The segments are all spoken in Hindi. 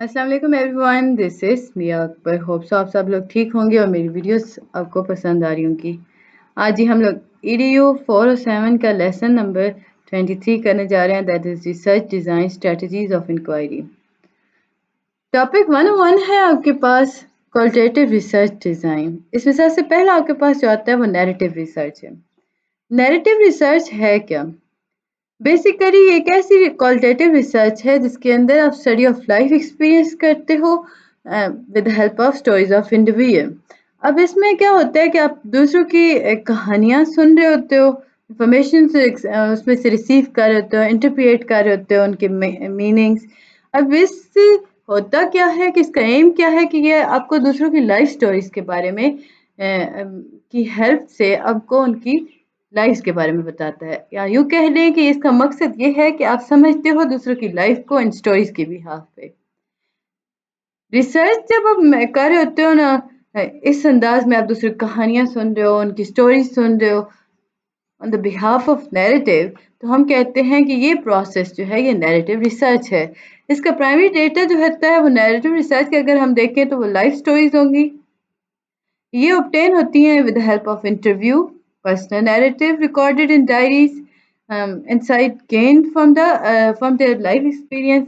अस्सलाम वालेकुम everyone, this is Miya Akbar. Hope so आप सब लोग ठीक होंगे और मेरी वीडियोस आपको पसंद आ रही होंगी। आज ही हम लोग ईडीयू 407 का लेसन नंबर 23 करने जा रहे हैं, that is research design strategies of inquiry. Topic 101 है आपके पास क्वालिटेटिव रिसर्च डिज़ाइन। इसमें सबसे पहला आपके पास जो आता है वो नैरेटिव रिसर्च है। नैरेटिव रिसर्च है क्या? बेसिकली ये एक ऐसी क्वालिटेटिव रिसर्च है जिसके अंदर आप स्टडी ऑफ लाइफ एक्सपीरियंस करते हो with help of stories of individual. अब इसमें क्या होता है कि आप दूसरों की कहानियाँ सुन रहे होते हो, इंफॉर्मेशन से उसमें से रिसीव कर रहे होते हो, इंटरप्रिएट कर रहे होते हो उनके मीनिंग्स। अब इससे होता क्या है कि इसका एम क्या है कि ये आपको दूसरों की लाइफ स्टोरीज के बारे में की हेल्प से आपको उनकी लाइफ के बारे में बताता है, या यूँ कह लें कि इसका मकसद ये है कि आप समझते हो दूसरों की लाइफ को इन स्टोरीज के बिहाफ पे। रिसर्च जब आप कर रहे होते हो ना, इस अंदाज में आप दूसरी कहानियाँ सुन रहे हो, उनकी स्टोरीज सुन रहे हो on the behalf of narrative, तो हम कहते हैं कि ये प्रोसेस जो है ये नैरेटिव रिसर्च है। इसका प्राइमरी डेटा जो होता है वो नैरेटिव रिसर्च के अगर हम देखें तो वो लाइफ स्टोरीज होंगी। ये ऑब्टेन होती हैं with the help of interview, personal narrative recorded in diaries, insight gained from their life experience।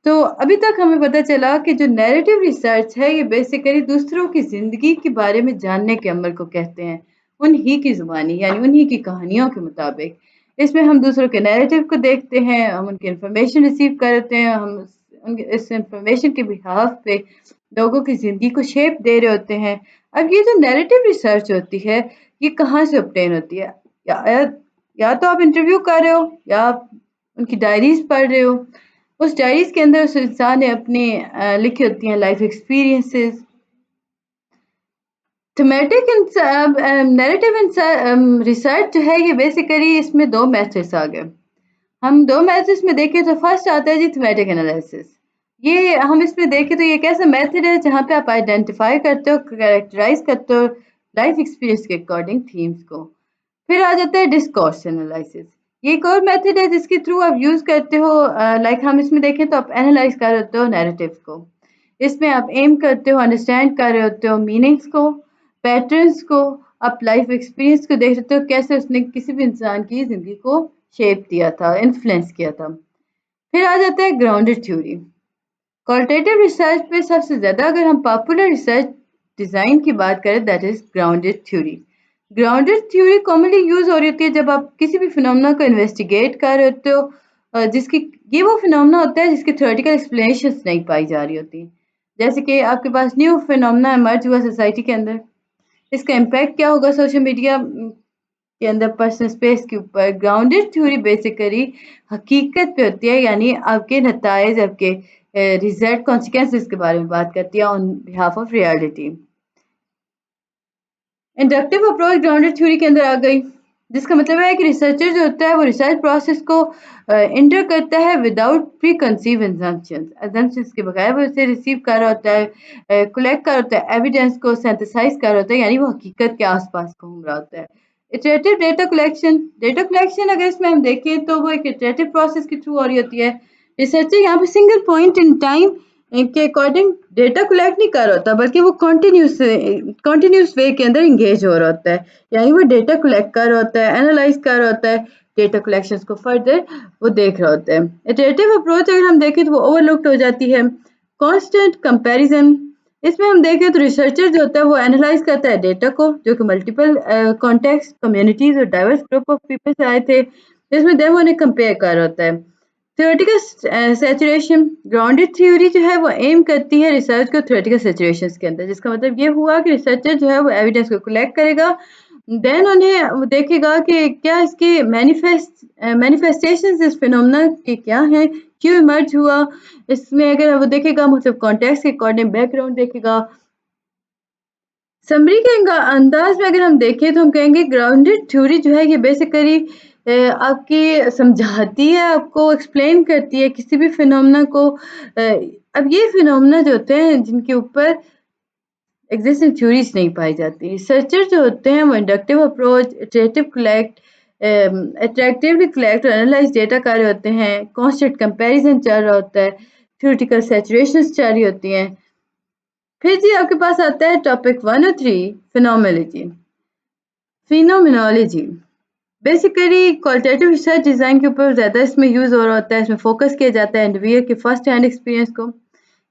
तो अभी तक हमें पता चला कि जो नैरेटिव रिसर्च है ये बेसिकली दूसरों की ज़िंदगी के बारे में जानने के अमल को कहते हैं, उन्हीं की ज़ुबानी यानी उन्हीं की कहानियों के मुताबिक। इसमें हम दूसरों के नैरेटिव को देखते हैं, हम उनकी इन्फॉर्मेशन रिसीव करते हैं, हम इस इन्फॉर्मेशन के बिहाफ पे लोगों की ज़िंदगी को शेप दे रहे होते हैं। अब ये जो नैरेटिव रिसर्च होती है, ये कहाँ से ऑब्टेन होती है? या या या तो आप इंटरव्यू कर रहे हो या आप उनकी डायरीज़ पढ़ रहे हो। उस डायरीज़ के अंदर उस इंसान ने अपनी लिखी होती हैं life experiences. Thematic narrative research जो है ये बेसिकली इसमें 2 मेथड्स आ गए। हम 2 मेथड्स में देखें तो फर्स्ट आता है जी थीमेटिक एनालिसिस। ये हम इसमें देखें तो ये एक ऐसा मेथड है जहाँ पे आप आइडेंटिफाई करते हो, कैरेक्टराइज़ करते हो लाइफ एक्सपीरियंस के अकॉर्डिंग थीम्स को। फिर आ जाता है डिस्कोर्स एनालिसिस। ये एक और मेथड है जिसके थ्रू आप यूज़ करते हो, लाइक हम इसमें देखें तो आप एनालाइज़ कर रहे होते हो नैरेटिव को। इसमें आप एम करते हो, अंडरस्टैंड कर रहे होते हो मीनिंग्स को, पैटर्न्स को, आप लाइफ एक्सपीरियंस को देख रहे हो कैसे उसने किसी भी इंसान की ज़िंदगी को शेप दिया था, इन्फ्लुएंस किया था। फिर आ जाता है ग्राउंडेड थ्योरी। क्वालिटेटिव रिसर्च पे सबसे ज़्यादा अगर हम पॉपुलर रिसर्च डिज़ाइन की बात करें that is grounded theory. Grounded theory commonly use हो रही होती है जब आप किसी भी फिनोमेना को इन्वेस्टिगेट कर रहे होते हो, जिसकी ये वो फिनोमेना होता है जिसकी थ्योरेटिकल एक्सप्लेनेशंस नहीं पाई जा रही होती। जैसे कि आपके पास न्यू फिनोमेना इमर्ज हुआ सोसाइटी के अंदर, इसका इम्पैक्ट क्या होगा सोशल मीडिया के अंदर पर्सनल स्पेस के ऊपर। ग्राउंडेड थ्योरी बेसिकली हकीकत पे होती है, यानी आपके नताइज, आपके रिजल्ट, कॉन्सिक्वेंसेस के बारे में बात करती है on behalf of reality. Inductive approach grounded theory के अंदर आ गई, जिसका मतलब है कि रिसर्चर जो होता है वो रिसर्च प्रोसेस को एंटर करता है विदाउट प्री कंसीव एजम्पशंस के बगैर वो उसे रिसीव कर रहा होता है, कलेक्ट कर रहा होता है, एविडेंस को सिंथेसाइज कर रहा होता है, यानी वो हकीकत के आसपास घूम रहा होता है। इटरेटिव डेटा कलेक्शन अगर इसमें हम देखें तो वो एक इटरेटिव प्रोसेस के थ्रू हो रही होती है। रिसर्चर यहाँ पे सिंगल पॉइंट इन टाइम के अकॉर्डिंग डेटा कलेक्ट नहीं कर रहा होता, बल्कि वो कंटिन्यूस वे के अंदर इंगेज हो रहा होता है, यानी वो डेटा कलेक्ट कर रहा होता है, एनालाइज कर रहा होता है, डेटा कलेक्शंस को फर्दर वो देख रहा होता है। इटरेटिव अप्रोच अगर हम देखें तो वो ओवरलुक्ड हो जाती है। कांस्टेंट कंपैरिजन, इसमें हम देखें तो रिसर्चर जो होता है वो एनालाइज करता है डेटा को जो कि मल्टीपल कॉन्टेक्स्ट, कम्युनिटीज और डाइवर्स ग्रुप ऑफ पीपल से आए थे, जिसमें देन वो उन्हें कंपेयर कर रहा होता है। थ्योरेटिकल सैचुरेशन, ग्राउंडेड थ्योरी जो है वो एम करती है रिसर्च को थ्योरेटिकल सैचुरेशंस के अंदर, जिसका मतलब ये हुआ कि रिसर्चर जो है वो एविडेंस को कलेक्ट करेगा, देन उन्हें वो देखेगा कि क्या इसके मैनिफेस्टेशंस इस फिनोमेना के क्या हैं, क्यों इमर्ज हुआ। इसमें अगर वो देखेगा मतलब कॉन्टेक्स्ट के अकॉर्डिंग बैकग्राउंड देखेगा। समरी के अंदाज में अगर हम देखें तो हम कहेंगे ग्राउंडेड थ्योरी जो है ये बेसिकली आपकी समझाती है, आपको एक्सप्लेन करती है किसी भी फिनोमेना को। अब ये फिनोमेना जो होते हैं जिनके ऊपर एग्जिस्टिंग थ्योरीज नहीं पाई जाती, रिसर्चर जो होते हैं वो inductive approach, iterative collect, attractively collect और एनालाइज डेटा कर रहे होते हैं, कांस्टेंट कंपैरिजन चल रहा होता है, थ्योरेटिकल सैचुरेशंस जारी होती हैं। फिर जी आपके पास आता है topic 103 phenomenology. Phenomenology basically qualitative research design के ऊपर ज़्यादा इसमें यूज़ हो रहा होता है, इसमें फोकस किया जाता है इंडिविजुअल के फर्स्ट हैंड एक्सपीरियंस को।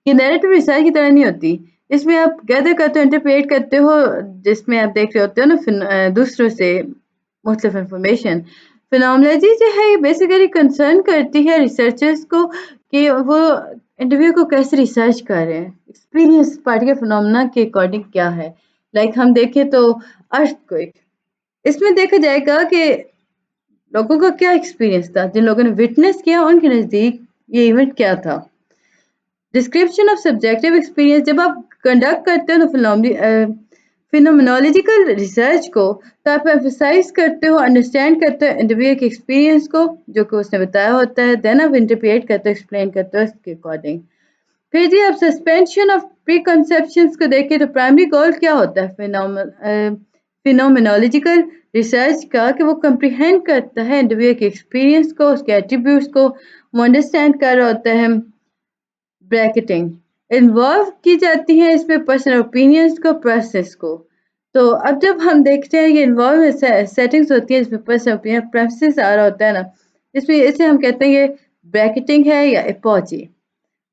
ये नैरेटिव रिसर्च की तरह नहीं होती। इसमें आप गैदर करते हो, इंटरप्रेट करते हो, जिसमें आप देख रहे होते हो ना दूसरों से मुख्तलिफ इंफॉर्मेशन। फिनोमेनोलॉजी जो है ये बेसिकली कंसर्न करती है रिसर्चर्स को कि वो इंटरव्यू को कैसे रिसर्च कर रहे हैं, एक्सपीरियंस पार्टिकुलर फिनोमेना के अकॉर्डिंग क्या है। लाइक हम देखें तो अर्थक्वेक, इसमें देखा जाएगा कि लोगों का क्या एक्सपीरियंस था, जिन लोगों ने विटनेस किया उनके नज़दीक ये इवेंट क्या था। डिस्क्रिप्शन ऑफ सब्जेक्टिव एक्सपीरियंस, जब आप कंडक्ट करते हो तो फिनोमेनोलॉजिकल रिसर्च को, तो आप एम्फसाइज करते हो, अंडरस्टैंड करते हो इंडिविजुअल के एक्सपीरियंस को जो कि उसने बताया होता है, देन आप इंटरप्रेट करते हो, एक्सप्लेन करते हो इसके अकॉर्डिंग। फिर जी आप सस्पेंशन ऑफ प्री कंसेप्शंस को देखें तो प्राइमरी गोल क्या होता है फिनोमेनोलॉजिकल रिसर्च का, कि वो कंप्रीहेंड करता है इंडिविजुअल के एक्सपीरियंस को, उसके एट्रीब्यूट्स को वो अंडरस्टैंड कर रहा होता है। ब्रैकेटिंग इन्वॉल्व की जाती है इसमें पर्सनल ओपिनियंस को, प्रोसेस को। तो अब जब हम देखते हैं ये इन्वॉल्व सेटिंग्स होती है जिसमें पर्सनल ओपिनियन प्रेफरेंस आ रहा होता है ना, इसमें इसे हम कहते हैं ये ब्रैकेटिंग है या एपोजी।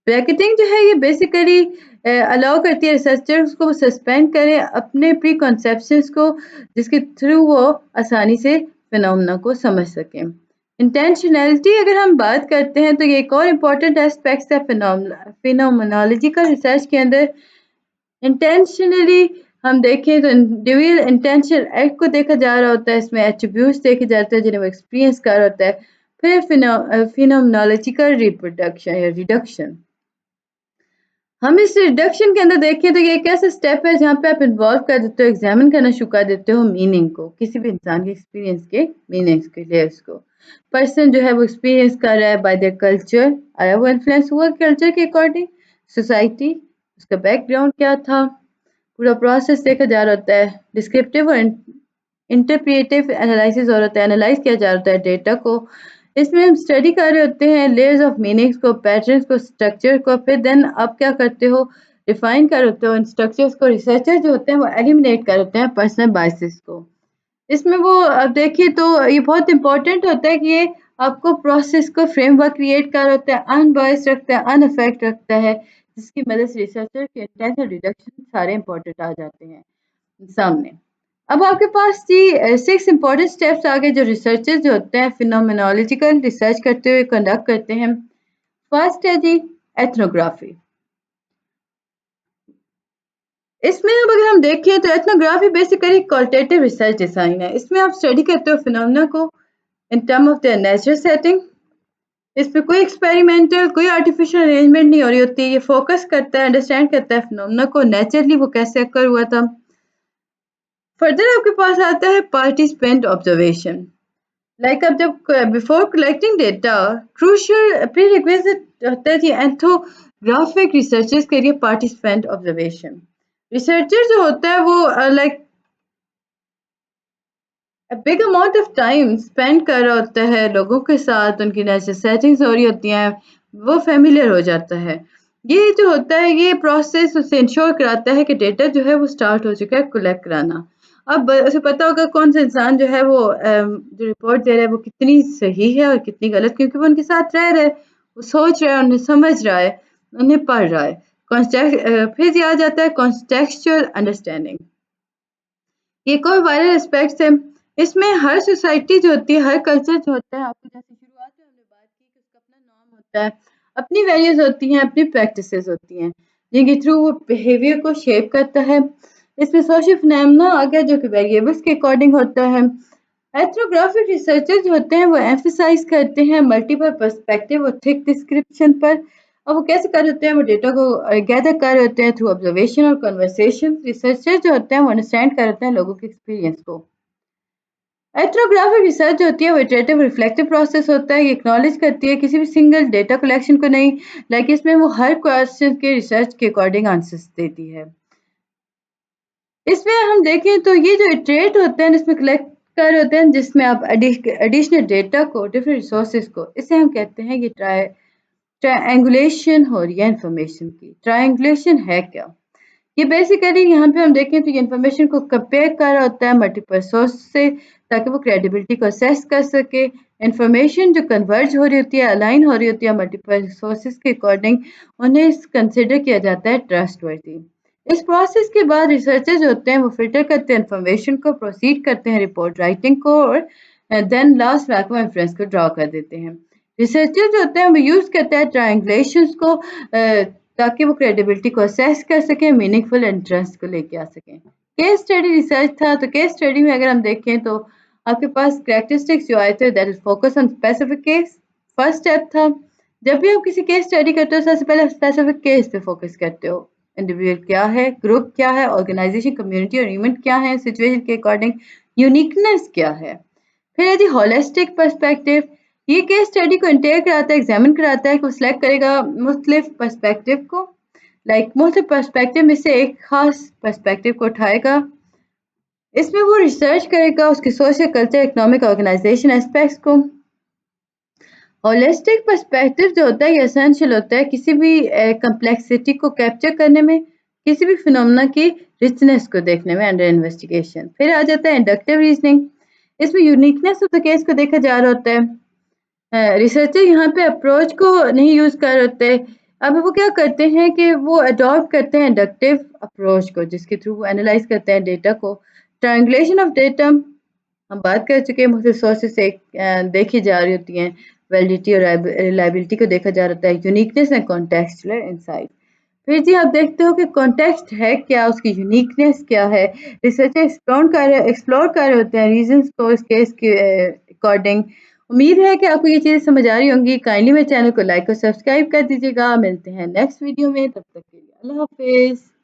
ब्रैकेटिंग जो है ये बेसिकली अलाउ करती है रिसर्चर्स को सस्पेंड करें अपने प्री कॉन्सेप्शंस को, जिसके थ्रू वो आसानी से फिनोमेना को समझ सकें। इंटेंशनैलिटी अगर हम बात करते हैं तो ये एक और इम्पॉर्टेंट एस्पेक्ट है फिनोमेनोलॉजिकल रिसर्च के अंदर। इंटेंशनली हम देखें तो इंडिविजुअल इंटेंशनल एक्ट को देखा जा रहा होता है, इसमें एट्रीब्यूट्स देखे जाते हैं जिन्हें वो एक्सपीरियंस कर रहा होता है। फिर फिनोमेनोलॉजिकल रिप्रोडक्शन या रिडक्शन, हम इस रिडक्शन के अंदर देखें तो ये एक ऐसा स्टेप है जहाँ पे आप इन्वॉल्व कर देते हो, एग्जामिन करना शुरू कर देते हो मीनिंग को, किसी भी इंसान के एक्सपीरियंस के मीनिंग्स के लेयर्स को। पर्सन जो है वो एक्सपीरियंस कर रहा है बाय देयर कल्चर, आया वो इन्फ्लुएंस हुआ कल्चर के अकॉर्डिंग, सोसाइटी, उसका बैकग्राउंड क्या था, पूरा प्रोसेस देखा जा रहा होता है। डिस्क्रिप्टिव और इंटरप्रिएटिव एनालिसिस हो रहा है, एनालाइज किया जा रहा है डेटा को। इसमें हम स्टडी कर रहे होते हैं लेयर्स ऑफ मीनिंग्स को, पैटर्न्स को, स्ट्रक्चर को। फिर देन आप क्या करते हो, डिफाइन कर होते हो इन स्ट्रक्चर्स को। रिसर्चर जो होते हैं वो एलिमिनेट कर होते हैं पर्सनल बायसेस को। इसमें वो अब देखिए तो ये बहुत इंपॉर्टेंट होता है कि ये आपको प्रोसेस को फ्रेमवर्क क्रिएट कर होता है, अनबायस्ड रखता है, अनअफेक्ट रखता है, जिसकी मदद से रिसर्चर के इंटेंट और रिडक्शन सारे इंपॉर्टेंट आ जाते हैं सामने। अब आपके पास जी 6 इम्पॉर्टेंट स्टेप्स आ गए जो रिसर्चर्स जो होते हैं फिनोमेनोलॉजिकल रिसर्च करते हुए कंडक्ट करते हैं। फर्स्ट है जी एथनोग्राफी। इसमें अब अगर हम देखें तो ethnography basically qualitative research design है। इसमें आप स्टडी करते हो फिनोमेना को in term of their natural setting. इसमें कोई एक्सपेरिमेंटल, कोई आर्टिफिशियल अरेंजमेंट नहीं हो रही होती। ये फोकस करता है, अंडरस्टैंड करता है फिनोमेना को, नेचुरली वो कैसे अकर हुआ था। फर्दर आपके पास आता है पार्टिसिपेंट ऑब्जर्वेशन। लाइक अब जब before collecting data crucial prerequisite होता है जी एथनोग्राफिक रिसर्चर्स के लिए पार्टिसिपेंट ऑब्जर्वेशन। रिसर्चर जो होता है वो like big amount of time spend कर रहा होता है लोगों के साथ, उनकी नेचुरल सेटिंग्स हो रही होती हैं, वो फेमिलियर हो जाता है। ये जो होता है ये प्रोसेस उसे इंश्योर कराता है कि डेटा जो है वो स्टार्ट हो चुका है कलेक्ट कराना। अब उसे पता होगा कौन सा इंसान जो है वो जो रिपोर्ट दे रहा है वो कितनी सही है और कितनी गलत, क्योंकि वो उनके साथ रह रहा है, वो सोच रहा है, उन्हें समझ रहा है, उन्हें पढ़ रहा है। फिर ये आ जाता है कॉन्टेक्सचुअल अंडरस्टैंडिंग। ये कोई वायरल एस्पेक्ट्स है। इसमें हर सोसाइटी जो होती है, हर कल्चर जो होता है, आपको जैसे शुरुआत में हमने बात की कि उसका अपना नॉर्म होता है, अपनी वैल्यूज होती हैं, अपनी प्रैक्टिसेस होती हैं, जिनके थ्रू वो बिहेवियर को शेप करता है। इसमें सोशल फिनोमेना आ गया जो कि वेरिएबल्स के अकॉर्डिंग होता है। एथनोग्राफिक रिसर्चर जो होते हैं वो एम्फसाइज करते हैं मल्टीपल पर्सपेक्टिव और थिक डिस्क्रिप्शन पर। अब वो कैसे कर होते हैं, वो डेटा को गैदर कर होते हैं थ्रू ऑब्जर्वेशन और कन्वर्सेशन। रिसर्चर जो होते हैं वो अंडरस्टैंड करते हैं लोगों के एक्सपीरियंस को। एथनोग्राफिक रिसर्च जो होती है वो इटरेटिव रिफ्लेक्टिव प्रोसेस होता है। ये एक्नॉलेज करती है किसी भी सिंगल डेटा कलेक्शन को नहीं, लाइक इसमें वो हर क्वेश्चन के रिसर्च के अकॉर्डिंग आंसर्स देती है। इसमें हम देखें तो ये जो इटरेट होते हैं इसमें कलेक्ट कर होते हैं, जिसमें आप एडिशनल डेटा को, डिफरेंट रिसोर्सेज को, इसे हम कहते हैं ये ट्रायंगुलेशन हो रही है इन्फॉर्मेशन की। ट्रायंगुलेशन है क्या? ये बेसिकली यहाँ पे हम देखें तो ये इन्फॉर्मेशन को कंपेयर कर रहा होता है मल्टीपल सोर्स से, ताकि वो क्रेडिबिलिटी को असेस कर सके। इन्फॉर्मेशन जो कन्वर्ज हो रही होती है, अलाइन हो रही होती है मल्टीपल सोर्सेज के अकॉर्डिंग, उन्हें कंसिडर किया जाता है ट्रस्टवर्दी। इस प्रोसेस के बाद रिसर्चर्स होते हैं वो फिल्टर करते हैं इन्फॉर्मेशन को, प्रोसीड करते हैं रिपोर्ट राइटिंग को, और देन लास्ट वैक्यूम इंफरेंस को ड्रॉ कर देते हैं। रिसर्चर जो होते हैं वो यूज़ करते हैं ट्रायंगुलेशंस को ताकि वो क्रेडिबिलिटी को असेस कर सकें, मीनिंगफुल इंटरेस्ट को लेके आ सकें। केस स्टडी रिसर्च था, तो केस स्टडी में अगर हम देखें तो आपके पास कैरेक्टरिस्टिक्स जो आए थे that is focus on specific case. First step था, जब भी आप किसी केस स्टडी करते हो सबसे पहले स्पेसिफिक केस पे फोकस करते हो। इंडिविजुअल क्या है, ग्रुप क्या है, ऑर्गेनाइजेशन, कम्युनिटी और इवेंट क्या है, सिचुएशन के अकॉर्डिंग यूनिकनेस क्या है। फिर है जी होलिस्टिक पर्सपेक्टिव। ये केस स्टडी को इंटेक कराता है, एग्जामिन कराता है, को सिलेक्ट करेगा मुख्तलिफ पर्सपेक्टिव को, मुख्तलिफ पर्सपेक्टिव में से एक खास पर्सपेक्टिव को उठाएगा। इसमें वो रिसर्च करेगा उसके social, culture, economic, organisation aspects को। होलिस्टिक पर्सपेक्टिव जो होता है ये एसेंशियल होता है किसी भी कम्प्लेक्सिटी को कैप्चर करने में, किसी भी फिनोमेना की रिचनेस को देखने में अंडर इन्वेस्टिगेशन। फिर आ जाता है इंडक्टिव रीजनिंग। इसमें यूनिकनेस ऑफ द केस को देखा जा रहा होता है। रिसर्चर यहाँ पे अप्रोच को नहीं यूज़ कर रहे होते। अब वो क्या करते हैं कि वो अडॉप्ट करते हैं इंडक्टिव अप्रोच को, जिसके थ्रू वो एनालाइज करते हैं डेटा को। ट्रायंगुलेशन ऑफ डेटा हम बात कर चुके हैं, मुख्तलिफ सोर्सेज से देखी जा रही होती हैं, वैलिडिटी और रिलायबिलिटी को देखा जा रहा है, यूनिकनेस एंड कॉन्टेक्चुअल इनसाइट। फिर जी आप देखते हो कि कॉन्टेक्स्ट है क्या, उसकी यूनिकनेस क्या है। रिसर्चर एक्सप्लोर कर रहे होते हैं रीजंस को इस केस के अकॉर्डिंग। उम्मीद है कि आपको ये चीज़ें समझ आ रही होंगी। काइंडली मेरे चैनल को लाइक और सब्सक्राइब कर दीजिएगा। मिलते हैं नेक्स्ट वीडियो में, तब तक के लिए अल्लाह हाफिज़।